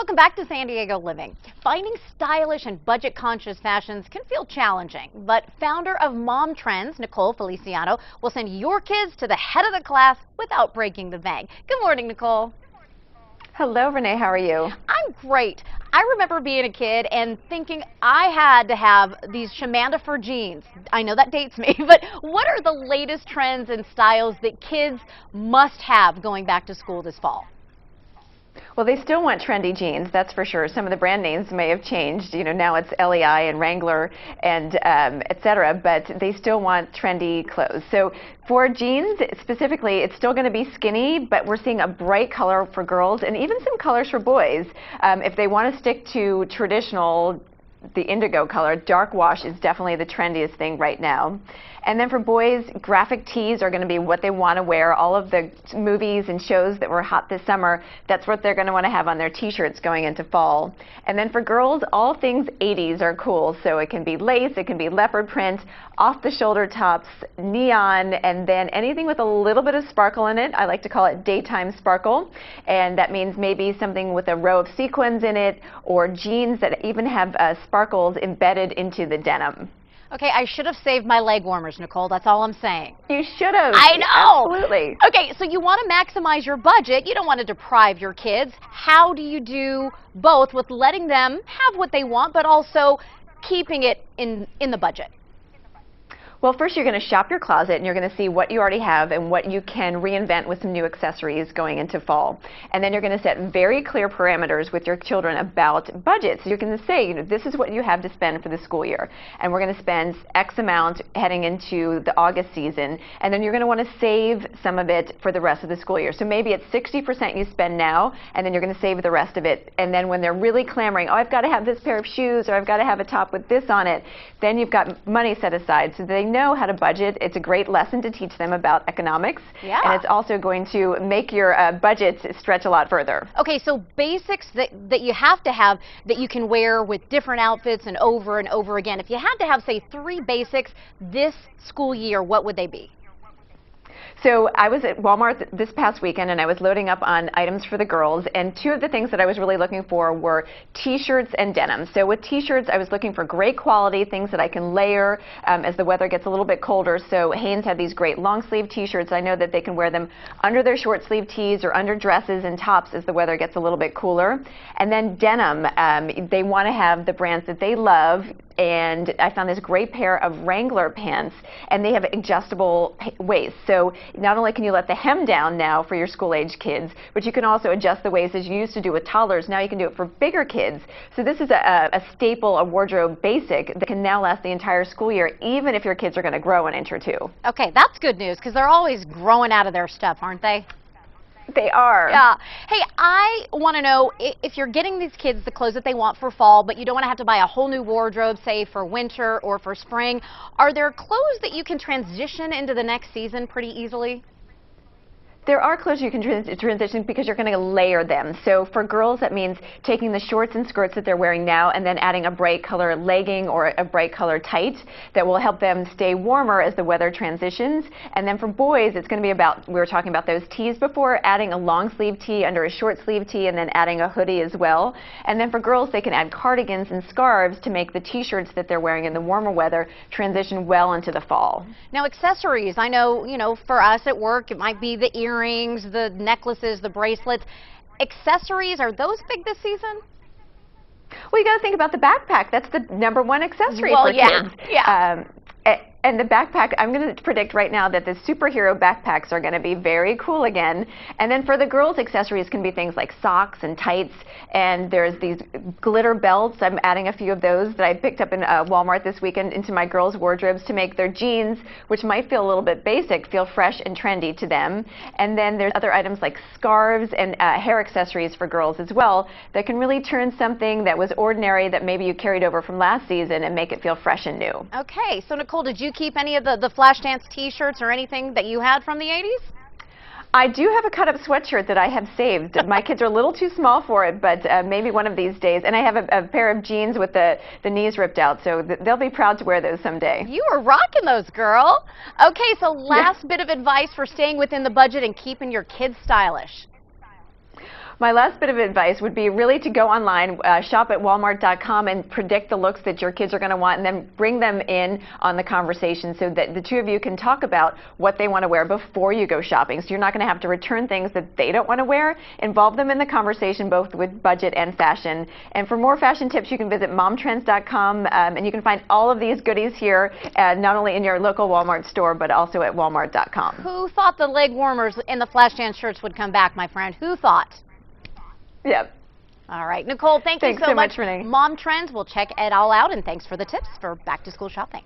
Welcome back to San Diego Living. Finding stylish and budget-conscious fashions can feel challenging, but founder of Mom Trends, Nicole Feliciano, will send your kids to the head of the class without breaking the bank. Good morning, Nicole. Hello, Renee. How are you? I'm great. I remember being a kid and thinking I had to have these Shamanda jeans. I know that dates me, but what are the latest trends and styles that kids must have going back to school this fall? Well, they still want trendy jeans, that's for sure. Some of the brand names may have changed. You know, now it's LEI and Wrangler and et cetera, but they still want trendy clothes. So for jeans specifically, it's still going to be skinny, but we're seeing a bright color for girls and even some colors for boys. If they want to stick to traditional, the indigo color, dark wash is definitely the trendiest thing right now. And then for boys, graphic tees are going to be what they want to wear. All of the movies and shows that were hot this summer, that's what they're going to want to have on their t-shirts going into fall. And then for girls, all things 80s are cool. So it can be lace, it can be leopard print, off-the-shoulder tops, neon, and then anything with a little bit of sparkle in it. I like to call it daytime sparkle. And that means maybe something with a row of sequins in it, or jeans that even have sparkles embedded into the denim. Okay, I should have saved my leg warmers, Nicole. That's all I'm saying. You should have. I know. Absolutely. Okay, so you want to maximize your budget. You don't want to deprive your kids. How do you do both with letting them have what they want, but also keeping it in the budget? Well, first you're going to shop your closet and you're going to see what you already have and what you can reinvent with some new accessories going into fall. And then you're going to set very clear parameters with your children about budgets. So you're going to say, you know, this is what you have to spend for the school year. And we're going to spend X amount heading into the August season. And then you're going to want to save some of it for the rest of the school year. So maybe it's 60% you spend now, and then you're going to save the rest of it. And then when they're really clamoring, oh, I've got to have this pair of shoes, or I've got to have a top with this on it, then you've got money set aside so they know how to budget. It's a great lesson to teach them about economics. Yeah. And it's also going to make your budget stretch a lot further. Okay, so basics that you have to have that you can wear with different outfits and over again. If you had to have, say, 3 basics this school year, what would they be? So I was at Walmart this past weekend and I was loading up on items for the girls, and 2 of the things that I was really looking for were t-shirts and denim. So with t-shirts, I was looking for great quality, things that I can layer as the weather gets a little bit colder. So Hanes had these great long sleeve t-shirts. I know that they can wear them under their short sleeve tees or under dresses and tops as the weather gets a little bit cooler. And then denim, they want to have the brands that they love. And I found this great pair of Wrangler pants, and they have adjustable waists. So not only can you let the hem down now for your school-age kids, but you can also adjust the waist as you used to do with toddlers. Now you can do it for bigger kids. So this is a staple, a wardrobe basic that can now last the entire school year, even if your kids are going to grow an inch or 2. Okay, that's good news, because they're always growing out of their stuff, aren't they? They are. Yeah. Hey, I want to know if you're getting these kids the clothes that they want for fall, but you don't want to have to buy a whole new wardrobe, say, for winter or for spring. Are there clothes that you can transition into the next season pretty easily? There are clothes you can transition because you're going to layer them. So for girls, that means taking the shorts and skirts that they're wearing now and then adding a bright color legging or a bright color tight that will help them stay warmer as the weather transitions. And then for boys, it's going to be about, we were talking about those tees before, adding a long sleeve tee under a short sleeve tee and then adding a hoodie as well. And then for girls, they can add cardigans and scarves to make the t-shirts that they're wearing in the warmer weather transition well into the fall. Now, accessories, I know, for us at work, it might be the earrings, the necklaces, the bracelets. Accessories, are those big this season? Well, you got to think about the backpack. That's the #1 accessory for kids. Yeah. And the backpack, I'm going to predict right now that the superhero backpacks are going to be very cool again. And then for the girls, accessories can be things like socks and tights. And there's these glitter belts. I'm adding a few of those that I picked up in Walmart this weekend into my girls' wardrobes to make their jeans, which might feel a little bit basic, feel fresh and trendy to them. And then there's other items like scarves and hair accessories for girls as well that can really turn something that was ordinary that maybe you carried over from last season and make it feel fresh and new. Okay, so Nicole, did you keep any of the Flashdance t-shirts or anything that you had from the 80s? I do have a cut-up sweatshirt that I have saved. My kids are a little too small for it, but maybe one of these days. And I have a pair of jeans with the knees ripped out, so they'll be proud to wear those someday. You are rocking those, girl. Okay, so last bit of advice for staying within the budget and keeping your kids stylish. My last bit of advice would be really to go online, shop at walmart.com, and predict the looks that your kids are going to want, and then bring them in on the conversation so that the two of you can talk about what they want to wear before you go shopping. So you're not going to have to return things that they don't want to wear. Involve them in the conversation, both with budget and fashion. And for more fashion tips, you can visit momtrends.com, and you can find all of these goodies here, not only in your local Walmart store, but also at walmart.com. Who thought the leg warmers in the flash dance shirts would come back, my friend? Who thought? Yep. All right, Nicole, thanks so much, Renee. Mom Trends, we'll check it all out, and thanks for the tips for back to school shopping.